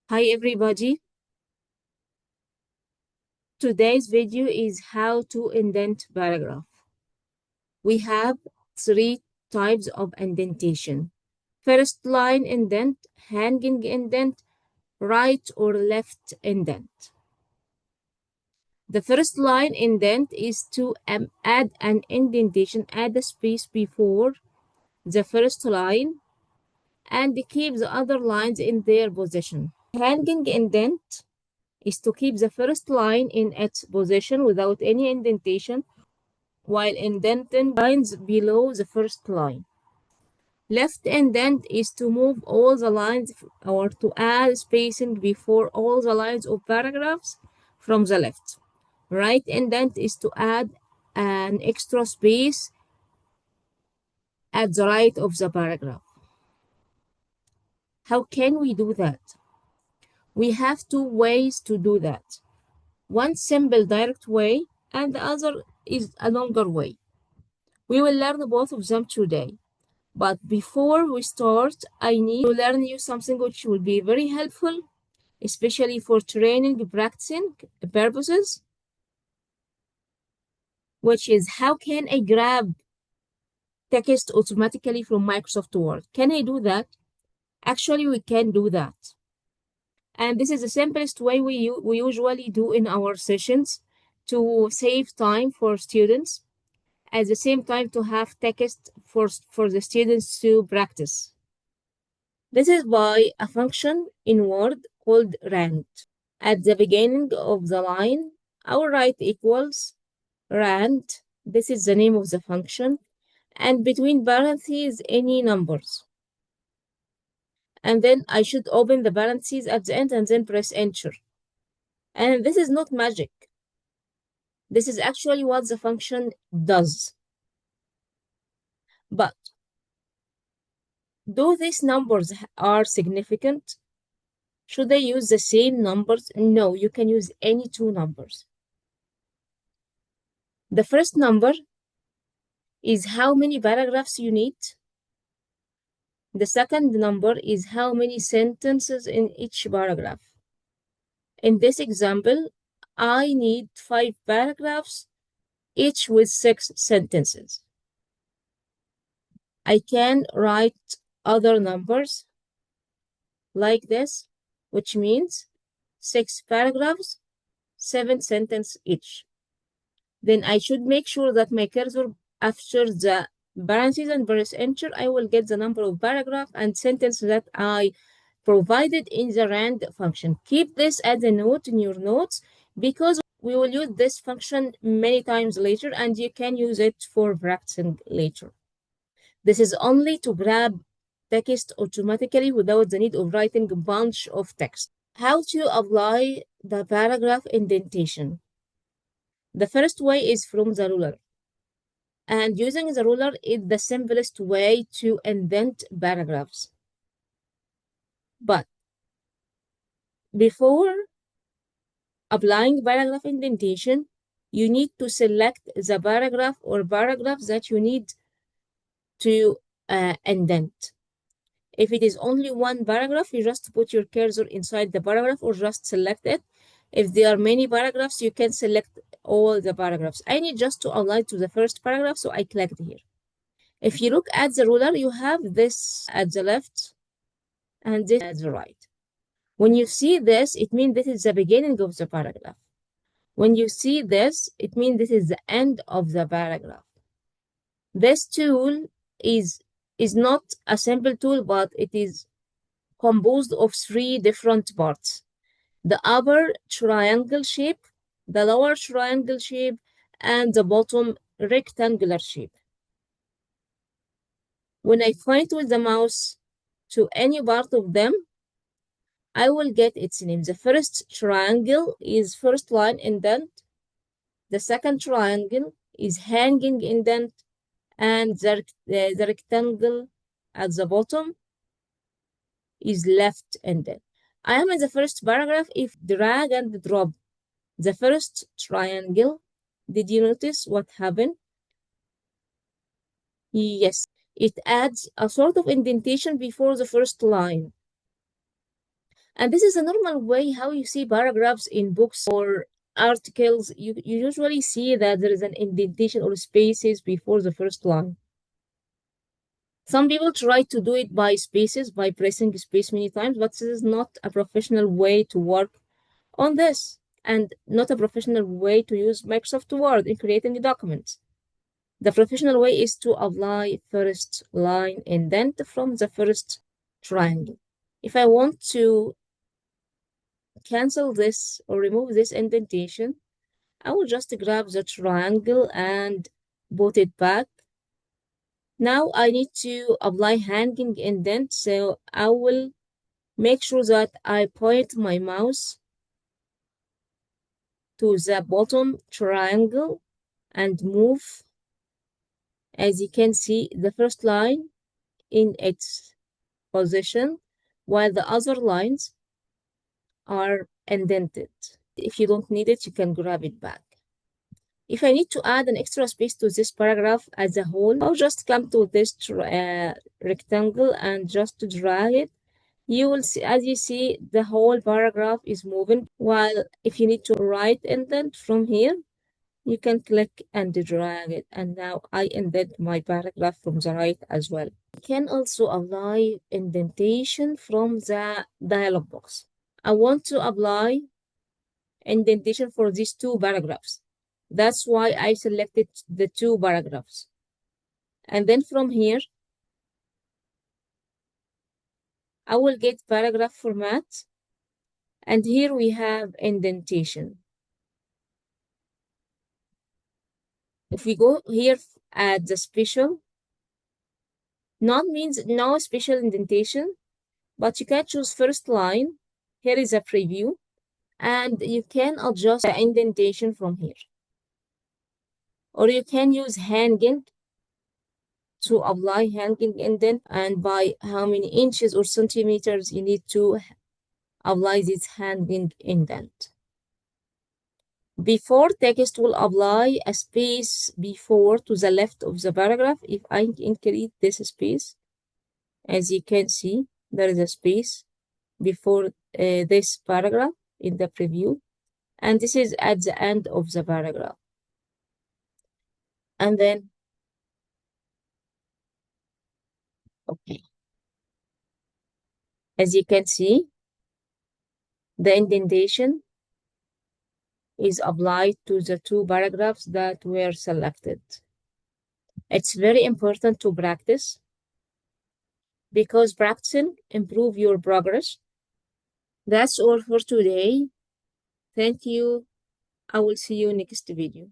Hi everybody. Today's video is how to indent paragraph. We have three types of indentation. First line indent, hanging indent, right or left indent. The first line indent is to add an indentation, add a space before the first line and keep the other lines in their position. Hanging indent is to keep the first line in its position without any indentation while indenting lines below the first line. Left indent is to move all the lines or to add spacing before all the lines of paragraphs from the left. Right indent is to add an extra space at the right of the paragraph. How can we do that? We have two ways to do that. One simple direct way and the other is a longer way. We will learn both of them today. But before we start, I need to learn you something which will be very helpful, especially for training, practicing purposes, which is how can I grab text automatically from Microsoft Word? Can I do that? Actually, we can do that. And this is the simplest way we usually do in our sessions to save time for students, at the same time to have text for the students to practice. This is by a function in Word called rand. At the beginning of the line, I will write equals rand. This is the name of the function. And between parentheses, any numbers. And then I should open the parentheses at the end and then press enter. And this is not magic. This is actually what the function does. But do these numbers are significant? Should I use the same numbers? No, you can use any two numbers. The first number is how many paragraphs you need. The second number is how many sentences in each paragraph. In this example, I need 5 paragraphs, each with 6 sentences. I can write other numbers like this, which means 6 paragraphs, 7 sentences each. Then I should make sure that my cursor after the parentheses and press enter, I will get the number of paragraph and sentence that I provided in the rand function. Keep this as a note in your notes because we will use this function many times later and you can use it for practicing later. This is only to grab text automatically without the need of writing a bunch of text. How to apply the paragraph indentation? The first way is from the ruler. And using the ruler is the simplest way to indent paragraphs. But before applying paragraph indentation, you need to select the paragraph or paragraphs that you need to indent. If it is only one paragraph, you just put your cursor inside the paragraph or just select it. If there are many paragraphs, you can select all the paragraphs. I need just to align to the first paragraph, so I clicked here. If you look at the ruler, you have this at the left and this at the right. When you see this, it means this is the beginning of the paragraph. When you see this, it means this is the end of the paragraph. This tool is not a simple tool, but it is composed of 3 different parts. The upper triangle shape, the lower triangle shape, and the bottom rectangular shape. When I point with the mouse to any part of them, I will get its name. The first triangle is first line indent. The second triangle is hanging indent. And the rectangle at the bottom is left indent. I am in the first paragraph. If drag and drop the first triangle, did you notice what happened? Yes, it adds a sort of indentation before the first line. And this is a normal way how you see paragraphs in books or articles. You usually see that there is an indentation or spaces before the first line. Some people try to do it by spaces, by pressing space many times, but this is not a professional way to work on this, and not a professional way to use Microsoft Word in creating documents. The professional way is to apply first line indent from the first triangle. If I want to cancel this or remove this indentation, I will just grab the triangle and put it back. Now I need to apply hanging indent, so I will make sure that I point my mouse to the bottom triangle and move, as you can see, the first line in its position, while the other lines are indented. If you don't need it, you can grab it back. If I need to add an extra space to this paragraph as a whole, I'll just come to this rectangle and just drag it. You will see, as you see, the whole paragraph is moving. While if you need to write indent from here, you can click and drag it. And now I indent my paragraph from the right as well. You can also apply indentation from the dialog box. I want to apply indentation for these two paragraphs. That's why I selected the two paragraphs. And then from here, I will get paragraph format. And here we have indentation. If we go here at the special, none means no special indentation, but you can choose first line. Here is a preview, and you can adjust the indentation from here. Or you can use hanging to apply hanging indent, and by how many inches or centimeters you need to apply this hanging indent. Before text will apply a space before to the left of the paragraph. If I increase this space, as you can see, there is a space before this paragraph in the preview, and this is at the end of the paragraph. And then, okay, as you can see, the indentation is applied to the two paragraphs that were selected. It's very important to practice, because practicing improve your progress. That's all for today. Thank you. I will see you next video.